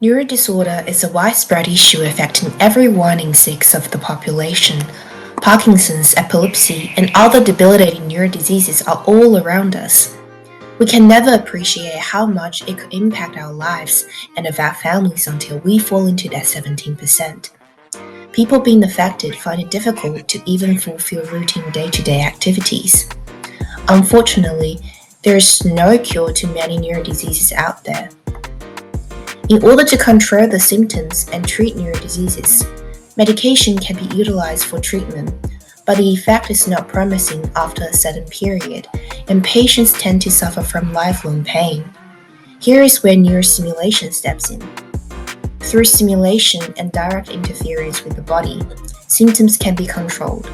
Neurodisorder is a widespread issue affecting every 1 in 6 of the population. Parkinson's, epilepsy, and other debilitating neurodiseases are all around us. We can never appreciate how much it could impact our lives and of our families until we fall into that 17%. People being affected find it difficult to even fulfill routine day-to-day activities. Unfortunately, there is no cure to many neurodiseases out there. In order to control the symptoms and treat neurodiseases, medication can be utilized for treatment, but the effect is not promising after a certain period, and patients tend to suffer from lifelong pain. Here is where neurostimulation steps in. Through stimulation and direct interference with the body, symptoms can be controlled.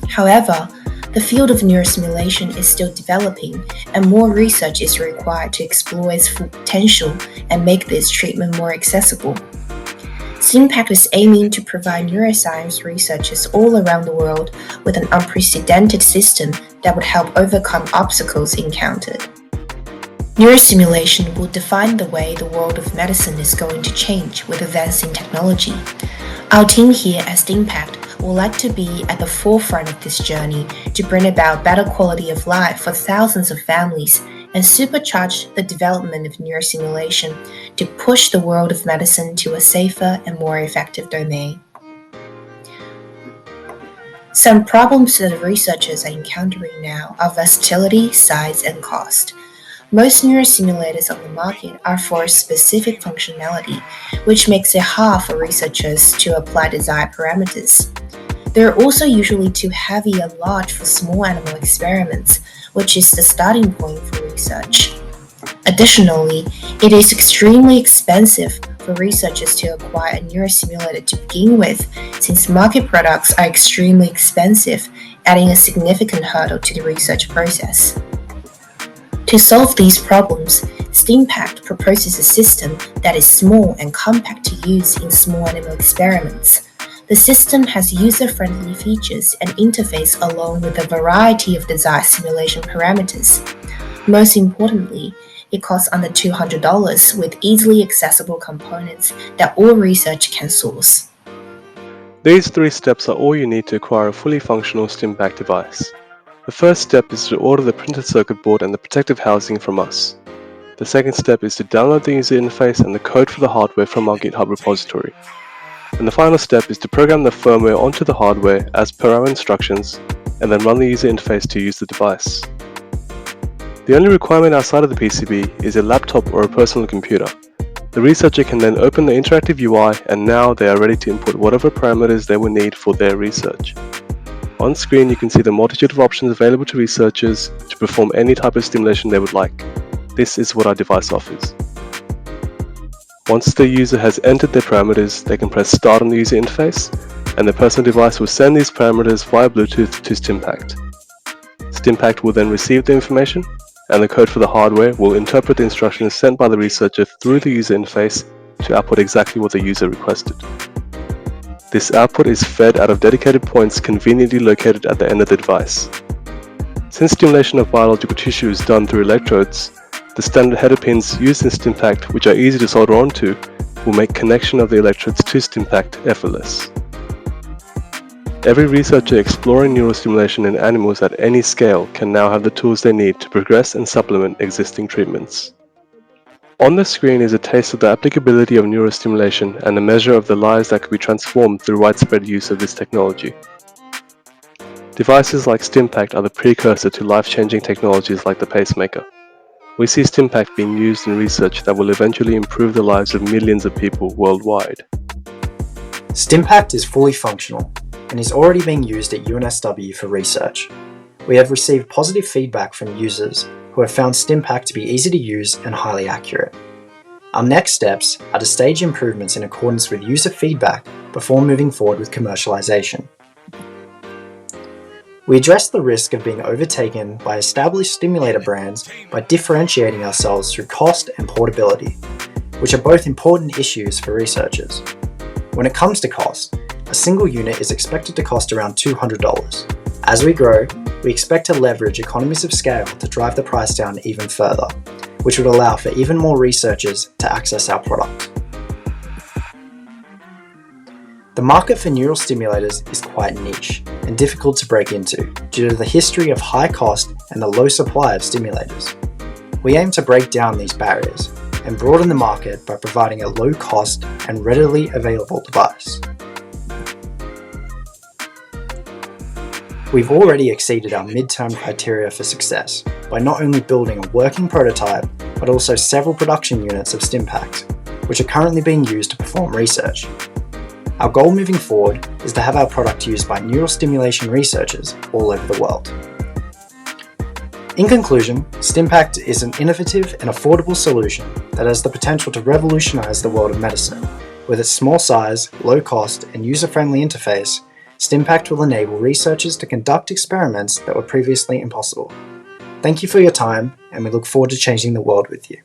However, the field of neurostimulation is still developing, and more research is required to explore its full potential and make this treatment more accessible. Stimpact is aiming to provide neuroscience researchers all around the world with an unprecedented system that would help overcome obstacles encountered. Neurostimulation will define the way the world of medicine is going to change with advancing technology. Our team here at Stimpact would like to be at the forefront of this journey to bring about better quality of life for thousands of families and supercharge the development of neurostimulation to push the world of medicine to a safer and more effective domain. Some problems that researchers are encountering now are versatility, size, and cost. Most neurostimulators on the market are for a specific functionality, which makes it hard for researchers to apply desired parameters. They are also usually too heavy and large for small animal experiments, which is the starting point for research. Additionally, it is extremely expensive for researchers to acquire a neurostimulator to begin with, since market products are extremely expensive, adding a significant hurdle to the research process. To solve these problems, Stimpact proposes a system that is small and compact to use in small animal experiments. The system has user-friendly features and interface along with a variety of desired simulation parameters. Most importantly, it costs under $200 with easily accessible components that all research can source. These 3 steps are all you need to acquire a fully functional Stimpact device. The first step is to order the printed circuit board and the protective housing from us. The second step is to download the user interface and the code for the hardware from our GitHub repository. And the final step is to program the firmware onto the hardware as per our instructions, and then run the user interface to use the device. The only requirement outside of the PCB is a laptop or a personal computer. The researcher can then open the interactive UI, and now they are ready to input whatever parameters they will need for their research. On screen you can see the multitude of options available to researchers to perform any type of stimulation they would like. This is what our device offers. Once the user has entered their parameters, they can press start on the user interface, and the personal device will send these parameters via Bluetooth to Stimpact. Stimpact will then receive the information, and the code for the hardware will interpret the instructions sent by the researcher through the user interface to output exactly what the user requested. This output is fed out of dedicated points conveniently located at the end of the device. Since stimulation of biological tissue is done through electrodes, the standard header pins used in Stimpact, which are easy to solder onto, will make connection of the electrodes to Stimpact effortless. Every researcher exploring neurostimulation in animals at any scale can now have the tools they need to progress and supplement existing treatments. On the screen is a taste of the applicability of neurostimulation and a measure of the lives that could be transformed through widespread use of this technology. Devices like Stimpact are the precursor to life-changing technologies like the pacemaker. We see Stimpact being used in research that will eventually improve the lives of millions of people worldwide. Stimpact is fully functional and is already being used at UNSW for research. We have received positive feedback from users who have found Stimpact to be easy to use and highly accurate. Our next steps are to stage improvements in accordance with user feedback before moving forward with commercialization. We address the risk of being overtaken by established stimulator brands by differentiating ourselves through cost and portability, which are both important issues for researchers. When it comes to cost, a single unit is expected to cost around $200. As we grow, we expect to leverage economies of scale to drive the price down even further, which would allow for even more researchers to access our product. The market for neural stimulators is quite niche and difficult to break into due to the history of high cost and the low supply of stimulators. We aim to break down these barriers and broaden the market by providing a low cost and readily available device. We've already exceeded our midterm criteria for success by not only building a working prototype, but also several production units of Stimpact, which are currently being used to perform research. Our goal moving forward is to have our product used by neural stimulation researchers all over the world. In conclusion, Stimpact is an innovative and affordable solution that has the potential to revolutionize the world of medicine. With its small size, low cost, and user-friendly interface, Stimpact will enable researchers to conduct experiments that were previously impossible. Thank you for your time, and we look forward to changing the world with you.